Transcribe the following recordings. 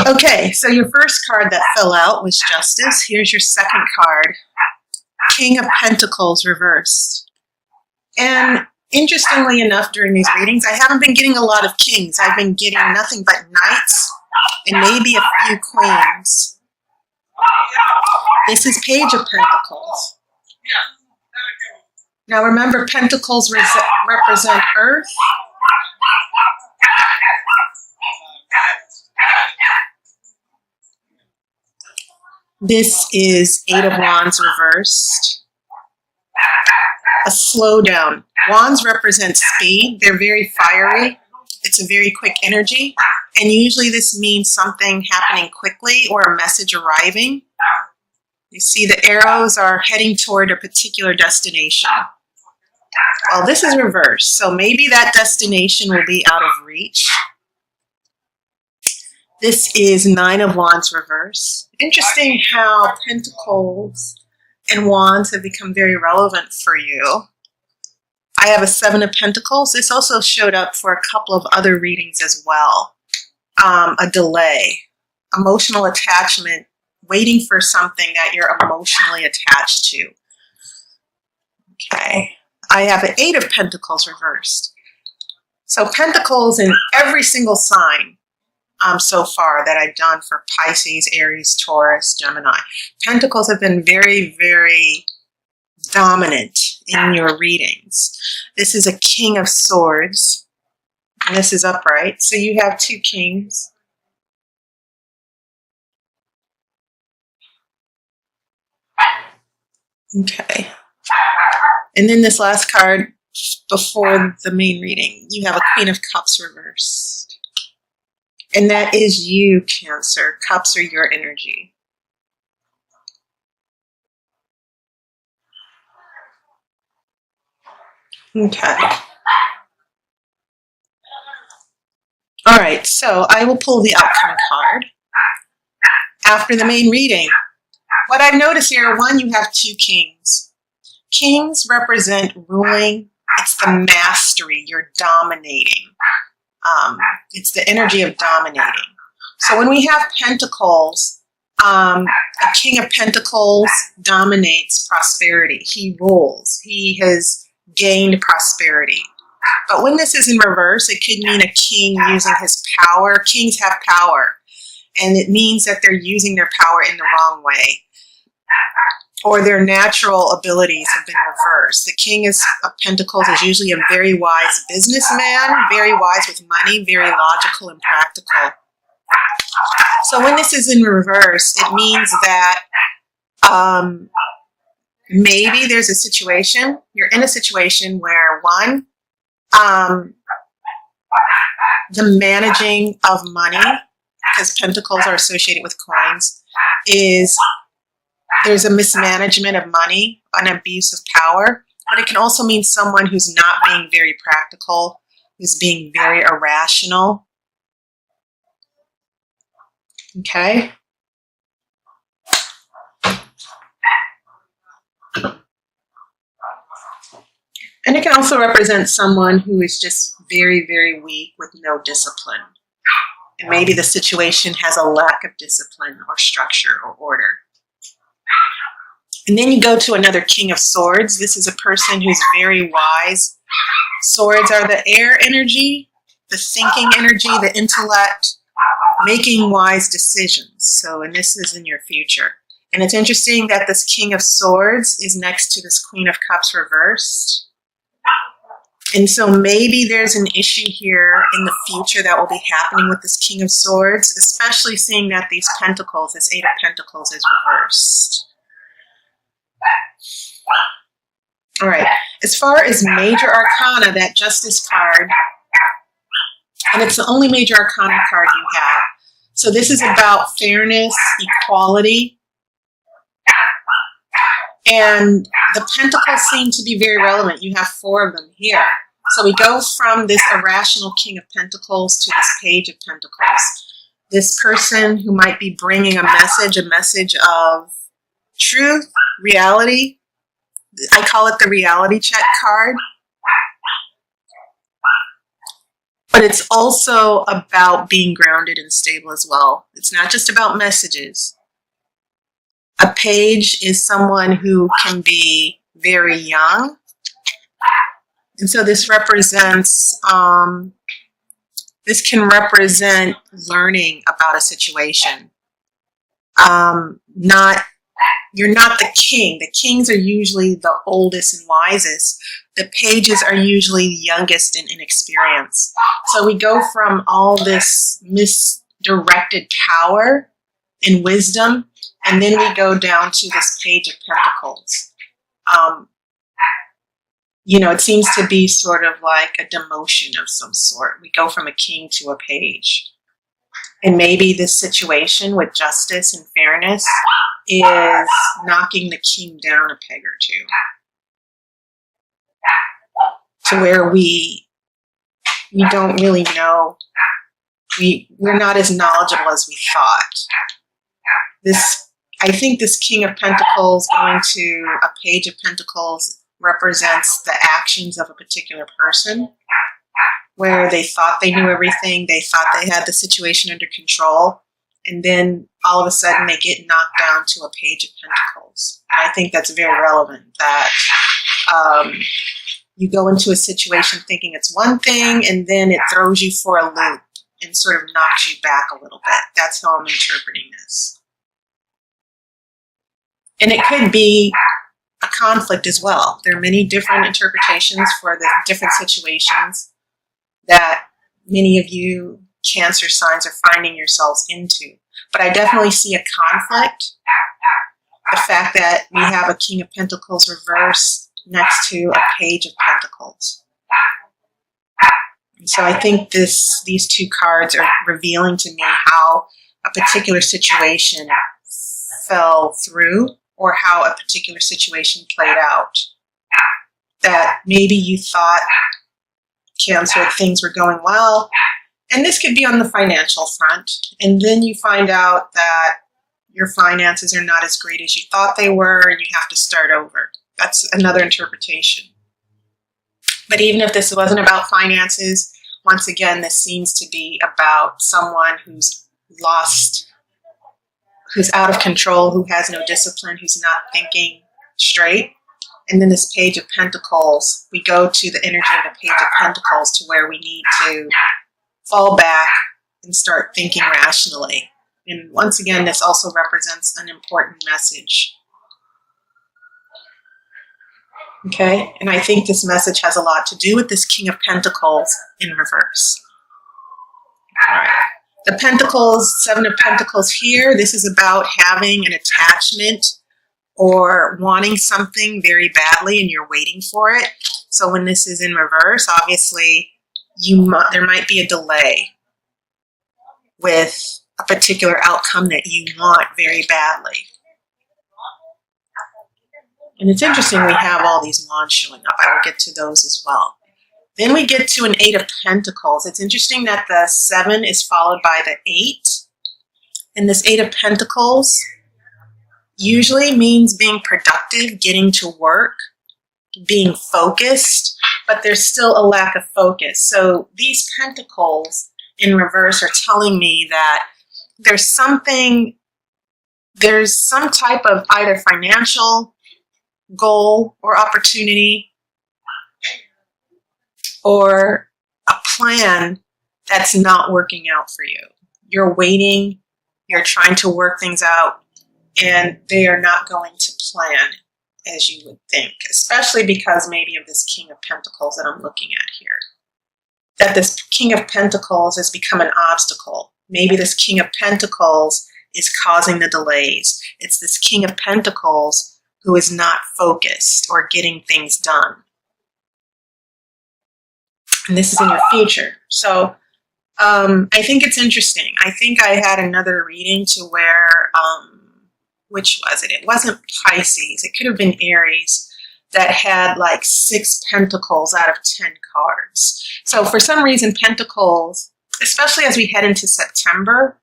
Okay, so your first card that fell out was Justice. Here's your second card, King of Pentacles reversed. And interestingly enough, during these readings, I haven't been getting a lot of kings. I've been getting nothing but knights and maybe a few queens. This is Page of Pentacles. Now remember, pentacles represent earth. This is Eight of Wands reversed. A slowdown. Wands represent speed. They're very fiery. It's a very quick energy. And usually this means something happening quickly or a message arriving. You see the arrows are heading toward a particular destination. Well, this is reversed, so maybe that destination will be out of reach. This is Nine of Wands reverse. Interesting how Pentacles and Wands have become very relevant for you. I have a Seven of Pentacles. This also showed up for a couple of other readings as well. A delay, emotional attachment, waiting for something that you're emotionally attached to. Okay. I have an Eight of Pentacles reversed. So Pentacles in every single sign so far that I've done for Pisces, Aries, Taurus, Gemini. Pentacles have been very, very dominant in your readings. This is a King of Swords, and this is upright. So you have two kings. Okay. And then this last card before the main reading, you have a Queen of Cups reversed. And that is you, Cancer. Cups are your energy. Okay. All right, so I will pull the outcome card after the main reading. What I've noticed here, one, you have two kings. Kings represent ruling. It's the mastery. You're dominating. It's the energy of dominating. So when we have pentacles, a King of Pentacles dominates prosperity. He rules. He has gained prosperity. But when this is in reverse, it could mean a king using his power. Kings have power, and it means that they're using their power in the wrong way, or their natural abilities have been reversed. The King of Pentacles is usually a very wise businessman, very wise with money, very logical and practical. So when this is in reverse, it means that maybe there's a situation, you're in a situation where one, the managing of money, because pentacles are associated with coins, is there's a mismanagement of money, an abuse of power, but it can also mean someone who's not being very practical, who's being very irrational. Okay? And it can also represent someone who is just very, very weak with no discipline. And maybe the situation has a lack of discipline or structure or order. And then you go to another King of Swords. This is a person who's very wise. Swords are the air energy, the thinking energy, the intellect, making wise decisions. So, and this is in your future. And it's interesting that this King of Swords is next to this Queen of Cups reversed. And so maybe there's an issue here in the future that will be happening with this King of Swords, especially seeing that these pentacles, this Eight of Pentacles is reversed. All right, as far as major arcana, that Justice card, and it's the only major arcana card you have. So this is about fairness, equality, and the pentacles seem to be very relevant. You have 4 of them here. So we go from this irrational King of Pentacles to this Page of Pentacles. This person who might be bringing a message of truth, reality. I call it the reality check card. But it's also about being grounded and stable as well. It's not just about messages. A page is someone who can be very young. And so this can represent learning about a situation. You're not the king. The kings are usually the oldest and wisest. The pages are usually the youngest and inexperienced. So we go from all this misdirected power and wisdom, and then we go down to this Page of Pentacles. It seems to be sort of like a demotion of some sort. We go from a king to a page. And maybe this situation with justice and fairness is knocking the king down a peg or two, to where we don't really know. We're not as knowledgeable as we thought. I think this King of Pentacles going to a Page of Pentacles represents the actions of a particular person, where they thought they knew everything, they thought they had the situation under control, and then all of a sudden they get knocked down to a Page of Pentacles. And I think that's very relevant, that you go into a situation thinking it's one thing, and then it throws you for a loop and sort of knocks you back a little bit. That's how I'm interpreting this. And it could be a conflict as well. There are many different interpretations for the different situations that many of you Cancer signs are finding yourselves into. But I definitely see a conflict. The fact that we have a King of Pentacles reverse next to a Page of Pentacles. And so I think these two cards are revealing to me how a particular situation fell through, or how a particular situation played out. That maybe you thought, Cancer, things were going well, and this could be on the financial front, and then you find out that your finances are not as great as you thought they were, and you have to start over. That's another interpretation. But even if this wasn't about finances, once again, this seems to be about someone who's lost, who's out of control, who has no discipline, who's not thinking straight. And then this Page of Pentacles, we go to the energy of the Page of Pentacles to where we need to fall back and start thinking rationally. And once again, this also represents an important message. Okay, and I think this message has a lot to do with this King of Pentacles in reverse. All right. The Pentacles, Seven of Pentacles here, this is about having an attachment or wanting something very badly and you're waiting for it. So when this is in reverse, obviously there might be a delay with a particular outcome that you want very badly. And it's interesting we have all these wands showing up. I will get to those as well. Then we get to an Eight of Pentacles. It's interesting that the 7 is followed by the 8. And this Eight of Pentacles usually means being productive, getting to work, being focused, but there's still a lack of focus. So these pentacles in reverse are telling me that there's some type of either financial goal or opportunity or a plan that's not working out for you. You're waiting, you're trying to work things out, and they are not going to plan as you would think, especially because maybe of this King of Pentacles that I'm looking at here. That this King of Pentacles has become an obstacle. Maybe this King of Pentacles is causing the delays. It's this King of Pentacles who is not focused or getting things done. And this is in your future. So I think it's interesting. I think I had another reading to where, which was it? It wasn't Pisces. It could have been Aries that had like 6 pentacles out of 10 cards. So for some reason, pentacles, especially as we head into September,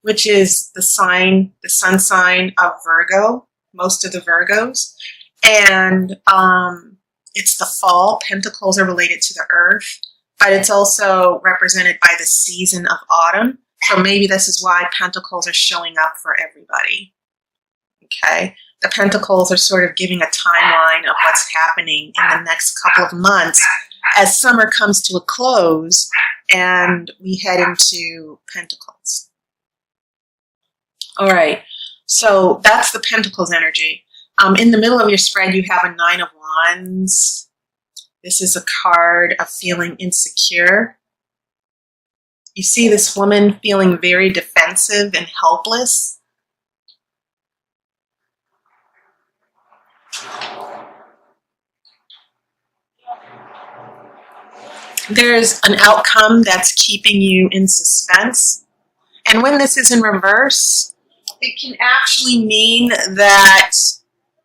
which is the sun sign of Virgo, most of the Virgos, and it's the fall. Pentacles are related to the earth. but it's also represented by the season of autumn. So maybe this is why pentacles are showing up for everybody. Okay, the pentacles are sort of giving a timeline of what's happening in the next couple of months as summer comes to a close and we head into pentacles. All right, so that's the pentacles energy. In the middle of your spread, you have a 9 of Wands. This is a card of feeling insecure. You see this woman feeling very defensive and helpless. There's an outcome that's keeping you in suspense. And when this is in reverse, it can actually mean that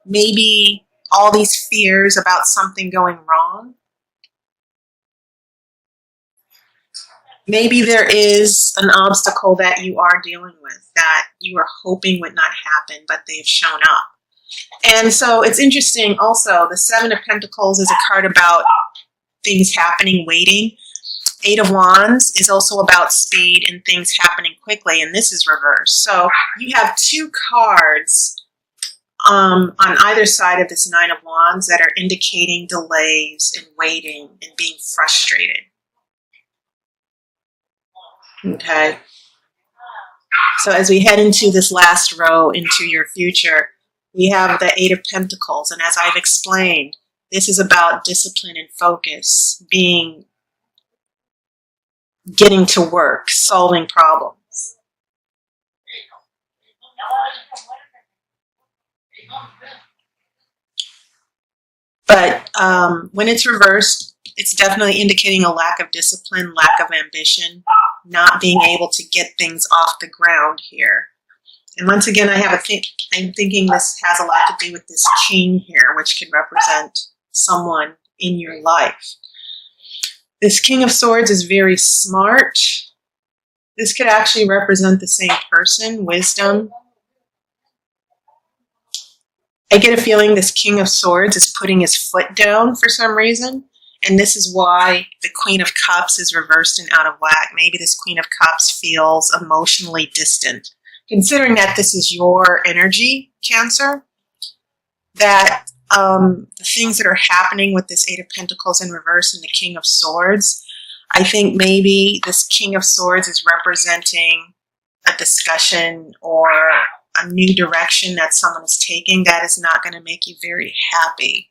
maybe all these fears about something going wrong. Maybe there is an obstacle that you are dealing with that you were hoping would not happen, but they've shown up. And so it's interesting also, the 7 of Pentacles is a card about things happening, waiting. 8 of Wands is also about speed and things happening quickly, and this is reversed. So you have 2 cards on either side of this 9 of Wands that are indicating delays and waiting and being frustrated. Okay. So as we head into this last row into your future, we have the 8 of Pentacles. And as I've explained, this is about discipline and focus, getting to work, solving problems. But when it's reversed, it's definitely indicating a lack of discipline, lack of ambition, not being able to get things off the ground here. And once again, I'm thinking this has a lot to do with this king here, which can represent someone in your life. This King of Swords is very smart. This could actually represent the same person, wisdom. I get a feeling this King of Swords is putting his foot down for some reason. And this is why the Queen of Cups is reversed and out of whack. Maybe this Queen of Cups feels emotionally distant. Considering that this is your energy, Cancer, that the things that are happening with this 8 of Pentacles in reverse and the King of Swords, I think maybe this King of Swords is representing a discussion or a new direction that someone is taking that is not going to make you very happy.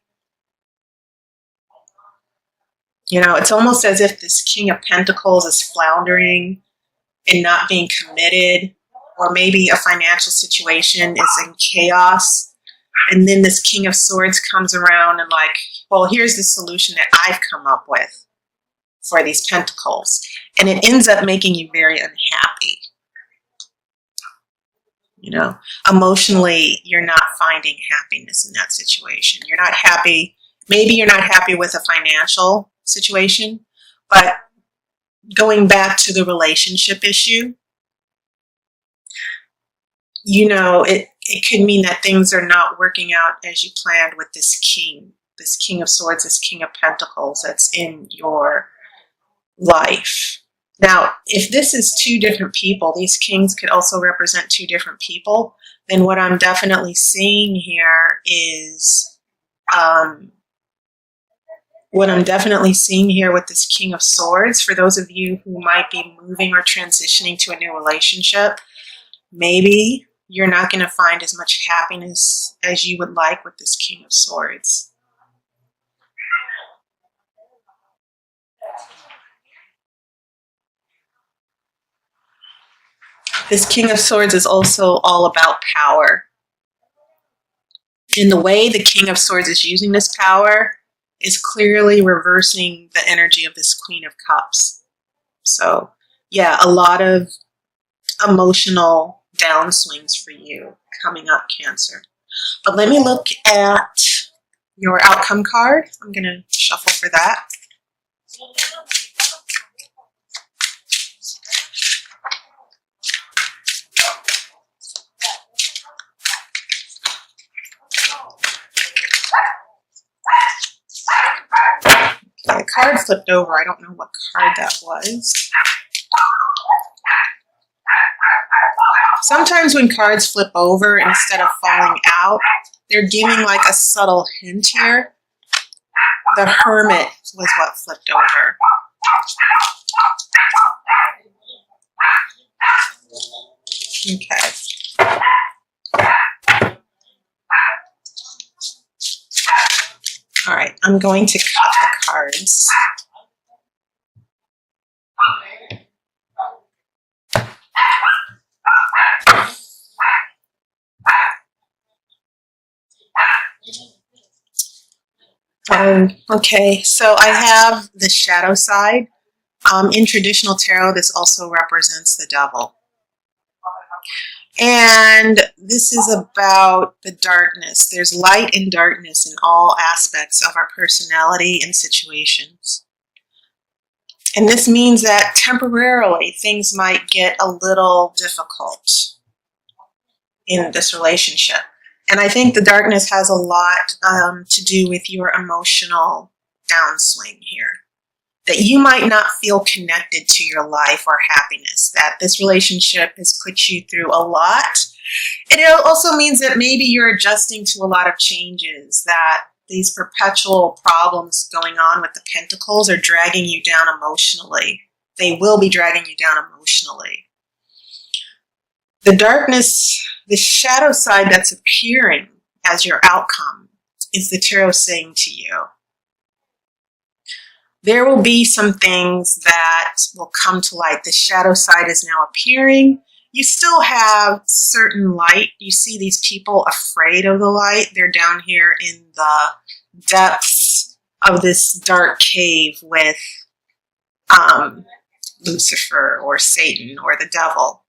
You know, it's almost as if this King of Pentacles is floundering and not being committed, or maybe a financial situation is in chaos. And then this King of Swords comes around and like, well, here's the solution that I've come up with for these pentacles. And it ends up making you very unhappy. You know, emotionally, you're not finding happiness in that situation. You're not happy. Maybe you're not happy with a financial situation, but going back to the relationship issue, you know, it could mean that things are not working out as you planned with this King of Swords, this King of Pentacles that's in your life. Now, if this is 2 different people, these kings could also represent 2 different people, then what I'm definitely seeing here is, with this King of Swords, for those of you who might be moving or transitioning to a new relationship, maybe you're not going to find as much happiness as you would like with this King of Swords. This King of Swords is also all about power. In the way the King of Swords is using this power is clearly reversing the energy of this Queen of Cups. So, yeah, a lot of emotional downswings for you coming up, Cancer. But let me look at your outcome card. I'm going to shuffle for that. Okay, card flipped over. I don't know what card that was. Sometimes when cards flip over, instead of falling out, they're giving like a subtle hint here. The Hermit was what flipped over. Okay. All right, I'm going to cut the cards. Okay, so I have the shadow side. In traditional tarot, this also represents the devil. And this is about the darkness. There's light and darkness in all aspects of our personality and situations. And this means that temporarily things might get a little difficult in this relationship. And I think the darkness has a lot to do with your emotional downswing here. That you might not feel connected to your life or happiness, that this relationship has put you through a lot. And it also means that maybe you're adjusting to a lot of changes, that these perpetual problems going on with the pentacles are dragging you down emotionally. They will be dragging you down emotionally. The darkness, the shadow side that's appearing as your outcome is the tarot saying to you, there will be some things that will come to light. The shadow side is now appearing. You still have certain light. You see these people afraid of the light. They're down here in the depths of this dark cave with Lucifer or Satan or the devil.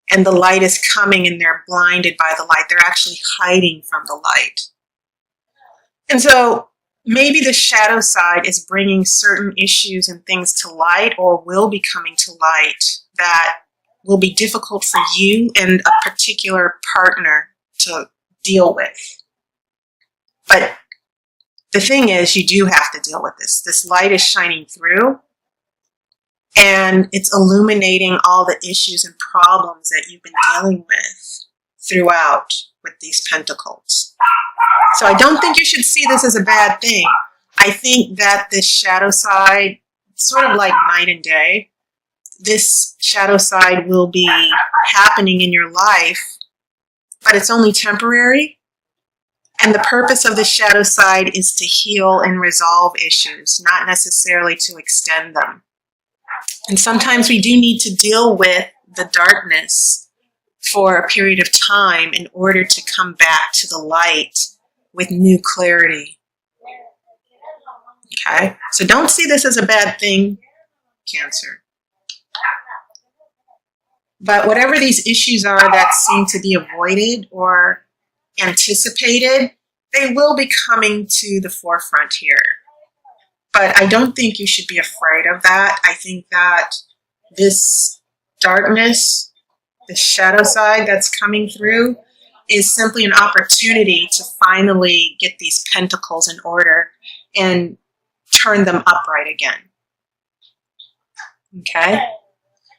And the light is coming and they're blinded by the light. They're actually hiding from the light. And so maybe the shadow side is bringing certain issues and things to light, or will be coming to light, that will be difficult for you and a particular partner to deal with. But the thing is, you do have to deal with this. This light is shining through, and it's illuminating all the issues and problems that you've been dealing with throughout with these pentacles. So I don't think you should see this as a bad thing. I think that this shadow side, sort of like night and day, this shadow side will be happening in your life, but it's only temporary. And the purpose of the shadow side is to heal and resolve issues, not necessarily to extend them. And sometimes we do need to deal with the darkness for a period of time in order to come back to the light with new clarity. Okay? So don't see this as a bad thing, Cancer. But whatever these issues are that seem to be avoided or anticipated, they will be coming to the forefront here. But I don't think you should be afraid of that. I think that this darkness, the shadow side that's coming through, is simply an opportunity to finally get these pentacles in order and turn them upright again. Okay?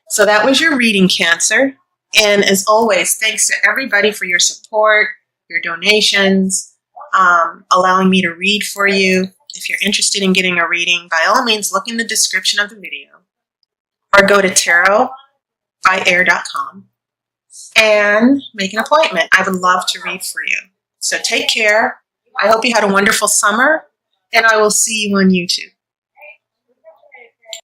So that was your reading, Cancer. And as always, thanks to everybody for your support, your donations, allowing me to read for you. If you're interested in getting a reading, by all means, look in the description of the video or go to tarotbyair.com and make an appointment. I would love to read for you. So take care. I hope you had a wonderful summer, and I will see you on YouTube.